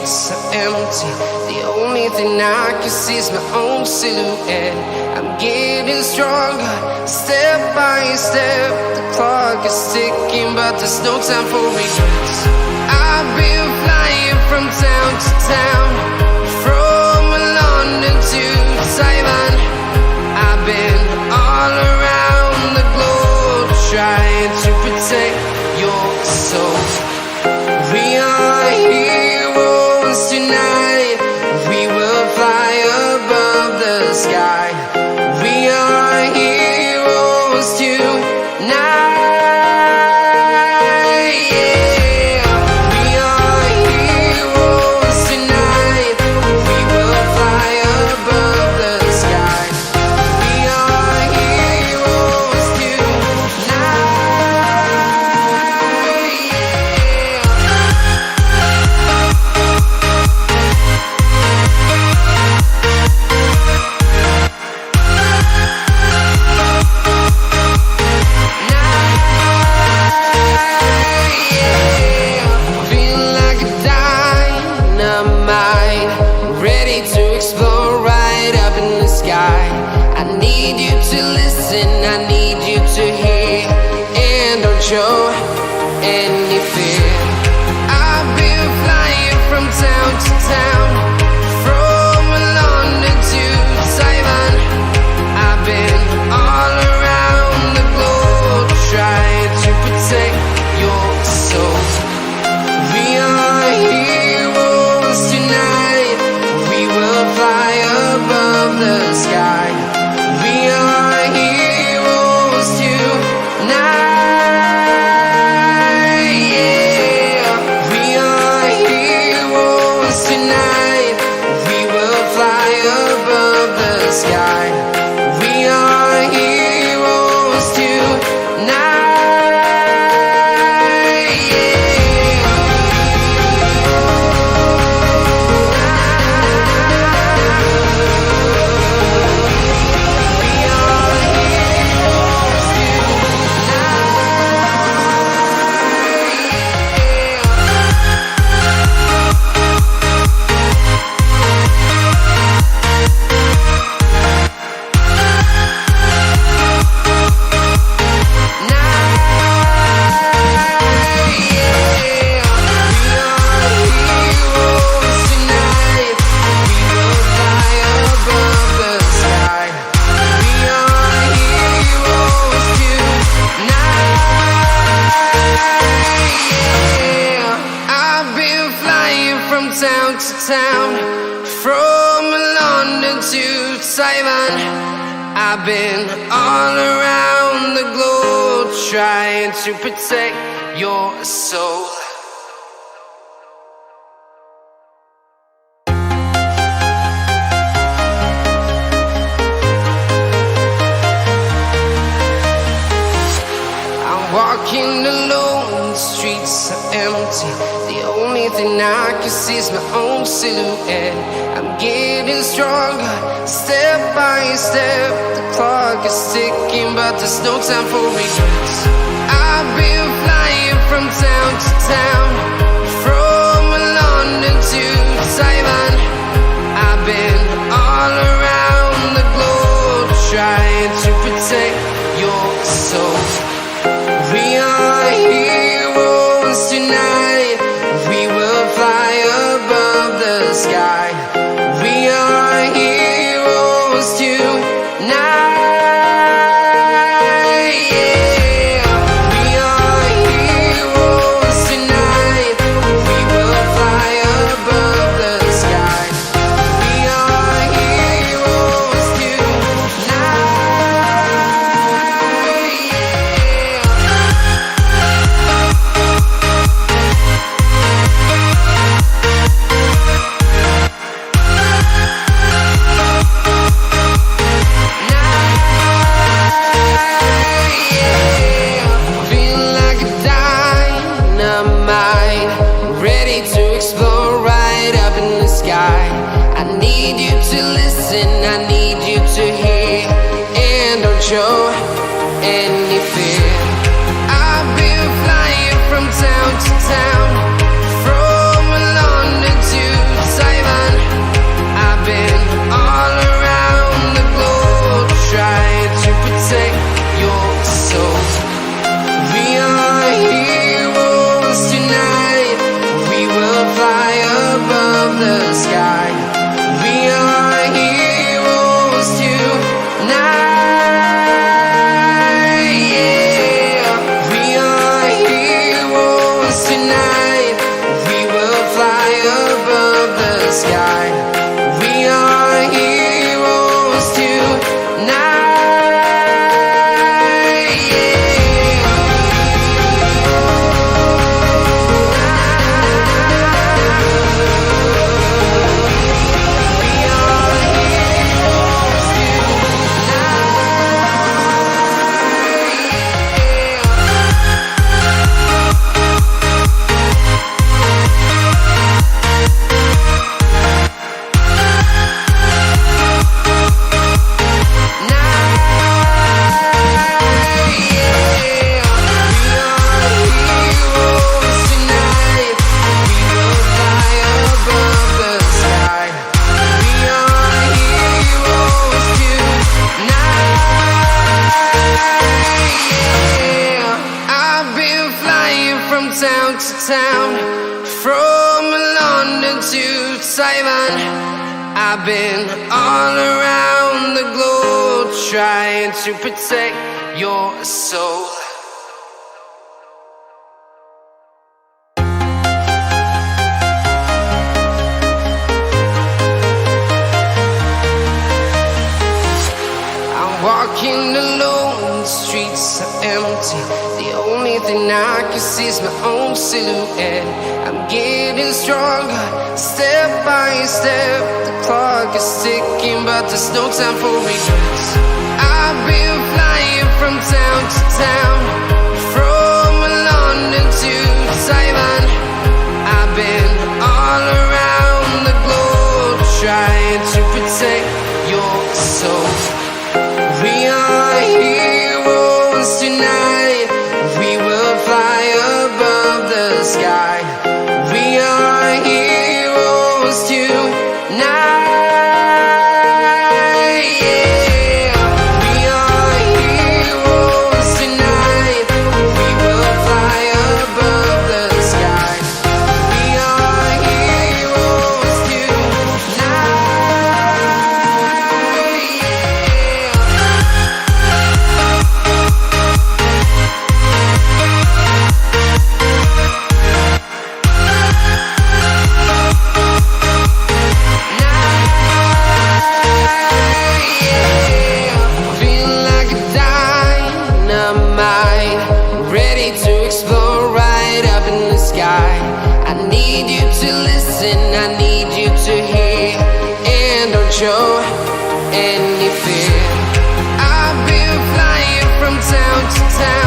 streets are empty. The only thing I can see is my own silhouette. I'm getting stronger, step by step. The clock is ticking, but there's no time for regrets. I've been flying from town to town, from London to Taiwan. I've been all around the globe, trying to protect your soul. We are heroes tonight. We will fly above the sky. We are heroes tonight. Yeah. We are heroes tonight. We will fly above the sky. We are heroes tonight. I need you to listen, I need you to hear, and don't show any fear. I've been flying from town to town, from London to Taiwan. I've been all around the globe, trying to protect your soul. We are heroes tonight. We will fly above the sky. We are heroes tonight. Yeah. We are heroes tonight. We will fly above the sky. We are heroes tonight. Town to town, from London to Taiwan. I've been all around the globe, trying to protect your soul. I'm walking alone, the streets are empty. The only thing I can see is my own silhouette. I'm getting stronger, step by step. The clock is ticking, but there's no time for regrets. I've been flying from town to town, from London to Taiwan. I've been all around the globe, trying to protect your soul. We are heroes tonight. We will fly above the sky. We are heroes tonight. Yeah. We are heroes tonight. We will fly above the sky. We are heroes tonight. I need you to listen, I need you to hear, and don't show any fear. I've been flying from town to town, from London to to town, from London to Taiwan. I've been all around the globe trying to protect your soul. Walking alone, the streets are empty. The only thing I can see is my own silhouette. I'm getting stronger, step by step. The clock is ticking, but there's no time for regrets. I've been flying from town to town, from London to Taiwan. I've been all around the globe trying to protect your soul. We are heroes tonight. We will fly above the sky. We are heroes tonight. Yeah. We are heroes tonight. We will fly above the sky. We are heroes tonight. Ready to explore right up in the sky. I need you to listen, I need you to hear, and don't show any fear. I've been flying from town to town.